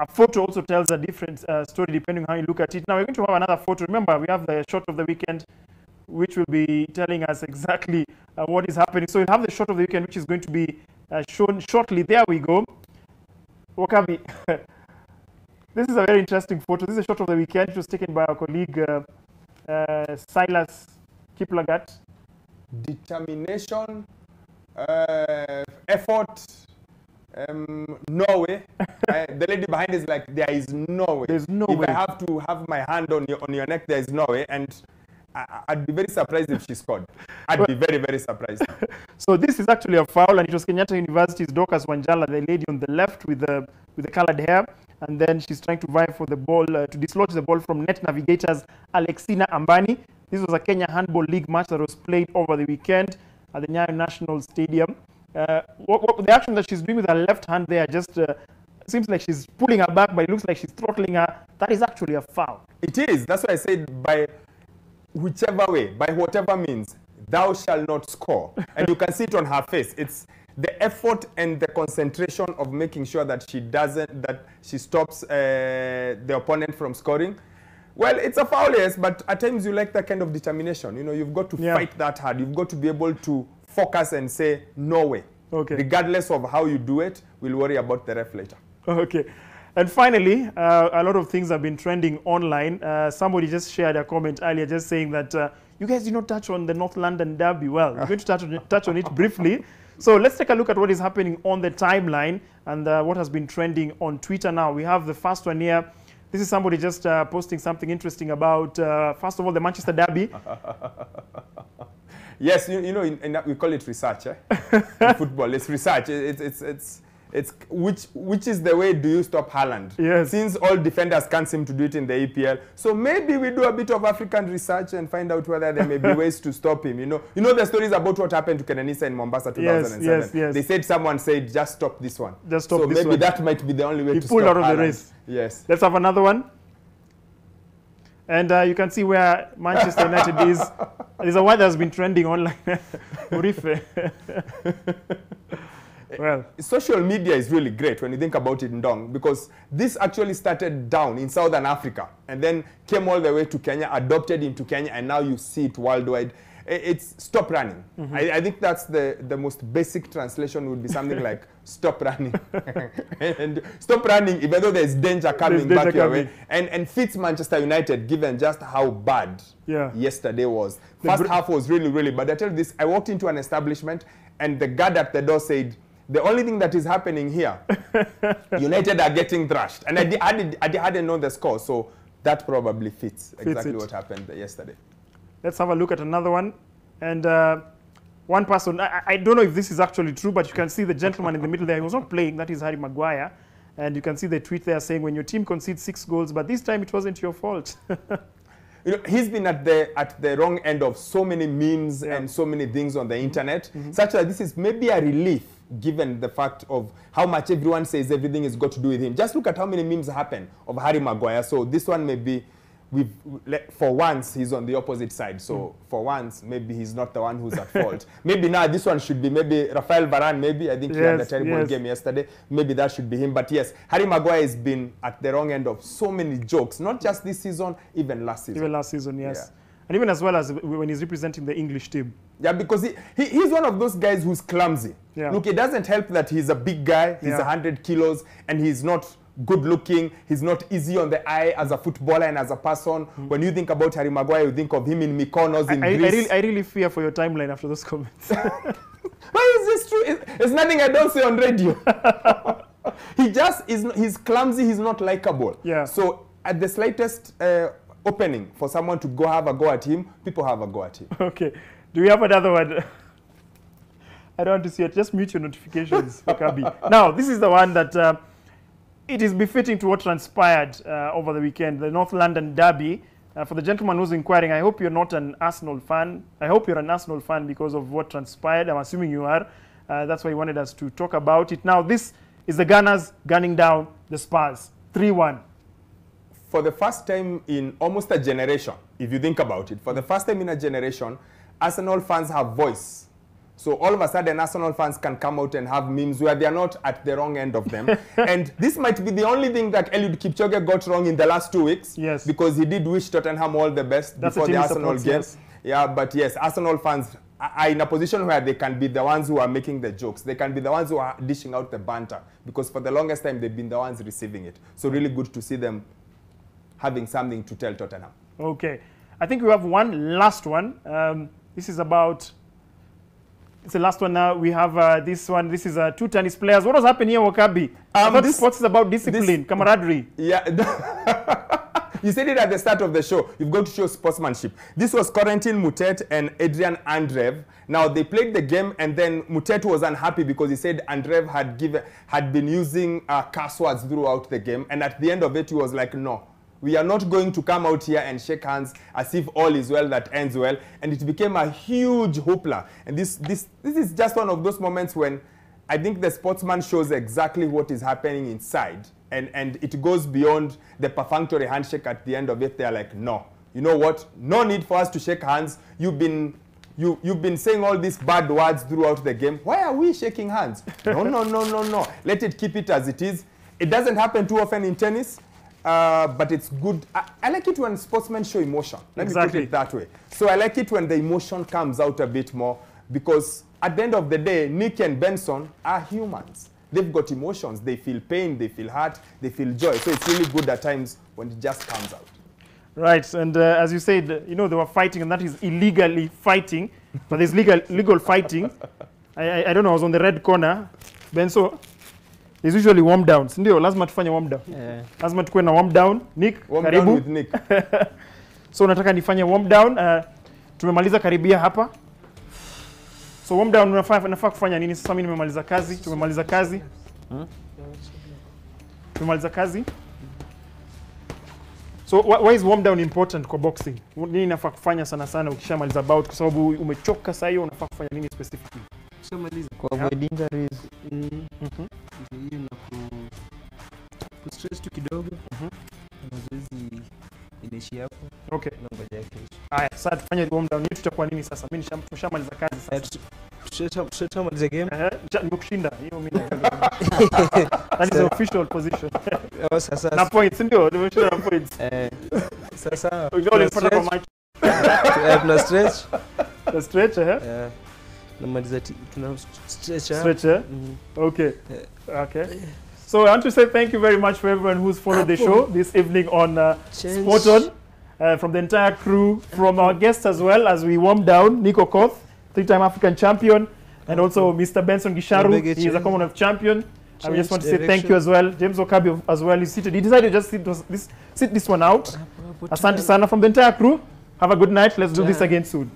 A photo also tells a different story depending on how you look at it. Now we're going to have another photo. Remember, we have the shot of the weekend, which will be telling us exactly what is happening. So we'll have the shot of the weekend, which is going to be shown shortly. There we go. Wakabi. This is a very interesting photo. This is a shot of the weekend. It was taken by our colleague Silas Kiplagat. Determination, effort, no way. The lady behind is like, there is no way. There's no if way. I have to have my hand on your neck, there is no way. And I'd be very surprised if she scored. I'd be very, very surprised. So this is actually a foul, and it was Kenyatta University's Dorcas Wanjala, the lady on the left with the colored hair. And then she's trying to vie for the ball, to dislodge the ball from net navigators Alexina Ambani. This was a Kenya Handball League match that was played over the weekend at the Nyayo National Stadium. The action that she's doing with her left hand there just seems like she's pulling her back, but it looks like she's throttling her. That is actually a foul. It is. That's why I said by whichever way, by whatever means, thou shalt not score. And you can see it on her face. It's the effort and the concentration of making sure that she stops the opponent from scoring. Well, it's a foul, yes, but at times you like that kind of determination. You know, you've got to fight that hard. You've got to be able to focus and say, no way. Okay. Regardless of how you do it, we'll worry about the ref later. Okay. And finally, a lot of things have been trending online. Somebody just shared a comment earlier just saying that you guys did not touch on the North London derby. Well, we're going to touch on it briefly. So let's take a look at what is happening on the timeline and what has been trending on Twitter now. We have the first one here. This is somebody just posting something interesting about, first of all, the Manchester derby. Yes, you know, we call it research, in football. It's research. It's which is the way do you stop Haaland? Yes. Since all defenders can't seem to do it in the EPL, so maybe we do a bit of African research and find out whether there may be ways to stop him. You know the stories about what happened to Kenenisa in Mombasa 2007. Yes. They said someone said just stop this one. Just stop so this maybe one. that might be the only way to stop He pulled out of Haaland. the race. Yes. Let's have another one. And you can see where Manchester United is. There's a word that has been trending online. Murife. Well, social media is really great when you think about it, Ndong, because this actually started down in Southern Africa and then came all the way to Kenya, adopted into Kenya, and now you see it worldwide. It's stop running. Mm-hmm. I think that's the most basic translation would be something like stop running. And stop running even though there's danger coming back your way. And fits Manchester United given just how bad yesterday was. First half was really, really bad. I tell you this, I walked into an establishment and the guard at the door said, the only thing that is happening here, United are getting thrashed. And I hadn't known the score, so that probably fits exactly what happened yesterday. Let's have a look at another one. And one person, I don't know if this is actually true, but you can see the gentleman in the middle there. He was not playing. That is Harry Maguire. And you can see the tweet there saying, when your team concedes 6 goals, but this time it wasn't your fault. You know, he's been at the wrong end of so many memes and so many things on the internet, such that this is maybe a relief given the fact of how much everyone says everything is got to do with him. Just look at how many memes happen of Harry Maguire. So this one may be, for once, he's on the opposite side. So for once, maybe he's not the one who's at fault. Maybe now this one should be maybe Rafael Varane, maybe. I think he had a terrible game yesterday. Maybe that should be him. But yes, Harry Maguire has been at the wrong end of so many jokes. Not just this season, even last season. Even last season, yes. Yeah. And even as well as when he's representing the English team. Yeah, because he's one of those guys who's clumsy. Yeah. Look, it doesn't help that he's a big guy. He's 100 kilos and he's not good looking. He's not easy on the eye as a footballer and as a person. When you think about Harry Maguire, you think of him in Mykonos in Greece. I really fear for your timeline after those comments. But is this true? It's nothing I don't say on radio. He's clumsy. He's not likable. Yeah. So at the slightest opening for someone to go have a go at him, people have a go at him. Okay. Do we have another one? I don't want to see it. Just mute your notifications, Kabi. Now, this is the one that it is befitting to what transpired over the weekend, the North London derby. For the gentleman who's inquiring, I hope you're not an Arsenal fan. I hope you're an Arsenal fan because of what transpired. I'm assuming you are. That's why he wanted us to talk about it. Now, this is the Gunners gunning down the Spurs, 3-1. For the first time in almost a generation, if you think about it, for the first time in a generation, Arsenal fans have voice. So all of a sudden, Arsenal fans can come out and have memes where they are not at the wrong end of them. And this might be the only thing that Eliud Kipchoge got wrong in the last 2 weeks. Yes. Because he did wish Tottenham all the best before the Arsenal game. Yes. Yeah, but yes, Arsenal fans are in a position where they can be the ones who are making the jokes. They can be the ones who are dishing out the banter. Because for the longest time, they've been the ones receiving it. So really good to see them having something to tell Tottenham. Okay. I think we have one last one. This is about... It's the last one now. We have this one. This is two tennis players. What was happening here, Wakabi? I thought sports is about discipline, camaraderie. Yeah. You said it at the start of the show. You've got to show sportsmanship. This was Corentin Moutet and Adrian Andreev. Now, they played the game, and then Moutet was unhappy because he said Andreev had been using curse words throughout the game. And at the end of it, he was like, no. We are not going to come out here and shake hands as if all is well that ends well. And it became a huge hoopla. And this is just one of those moments when I think the sportsman shows exactly what is happening inside. And it goes beyond the perfunctory handshake at the end of it. They're like, no. You know what? No need for us to shake hands. You've been saying all these bad words throughout the game. Why are we shaking hands? No, no, no, no, no. Let it keep it as it is. It doesn't happen too often in tennis. But it's good. I like it when sportsmen show emotion. Let me put it that way. So I like it when the emotion comes out a bit more because at the end of the day, Nick and Benson are humans. They've got emotions. They feel pain, they feel hurt, they feel joy. So it's really good at times when it just comes out. Right. And as you said, you know, they were fighting, and that is illegally fighting. But there's legal fighting. I don't know, I was on the red corner. Benson. It's usually warm down. Ndio, lazima tufanye warm down. Yeah. Lazima tukue na warm down. Nick, warm karibu. Down with Nick. So nataka nifanye warm down. Tumemaliza karibia hapa. So warm down nafaa kufanya nini? Sasa mimi nimemaliza kazi. Tumemaliza kazi. Tumemaliza kazi. So why is warm down important kwa boxing? Nini nafaa kufanya sana ukishamaliza bout kwa sababu umechoka sasa hiyo unafaa kufanya nini specifically? Kwa avoid injuries. Hiyo na ku stress tu kidogo. Mazoezi inaishi hapo. Okay. Ngoja yake. Haya, sasa tufanye warm down. Yetu tutakuwa nini sasa? Mimi nishamaliza kazi sasa. Tutamaliza game. Nimekushinda. Hiyo mimi na. That is the official position. Sasa. Na points ndio, nimeshinda na points. Sasa. Ulipata kwa match. Plus stretch. The stretch, Namaliza tuna stretch. Okay. Okay. So I want to say thank you very much for everyone who's followed the show this evening on Sport On. From the entire crew, from our guests as well as we warm down, Nico Koth, 3-time African champion, and also Mr. Benson Gisharu, he is a Commonwealth champion. I just want to say thank you as well. James Okabi as well is seated. He decided to just sit this one out. Asante sana from the entire crew. Have a good night. Let's do this again soon.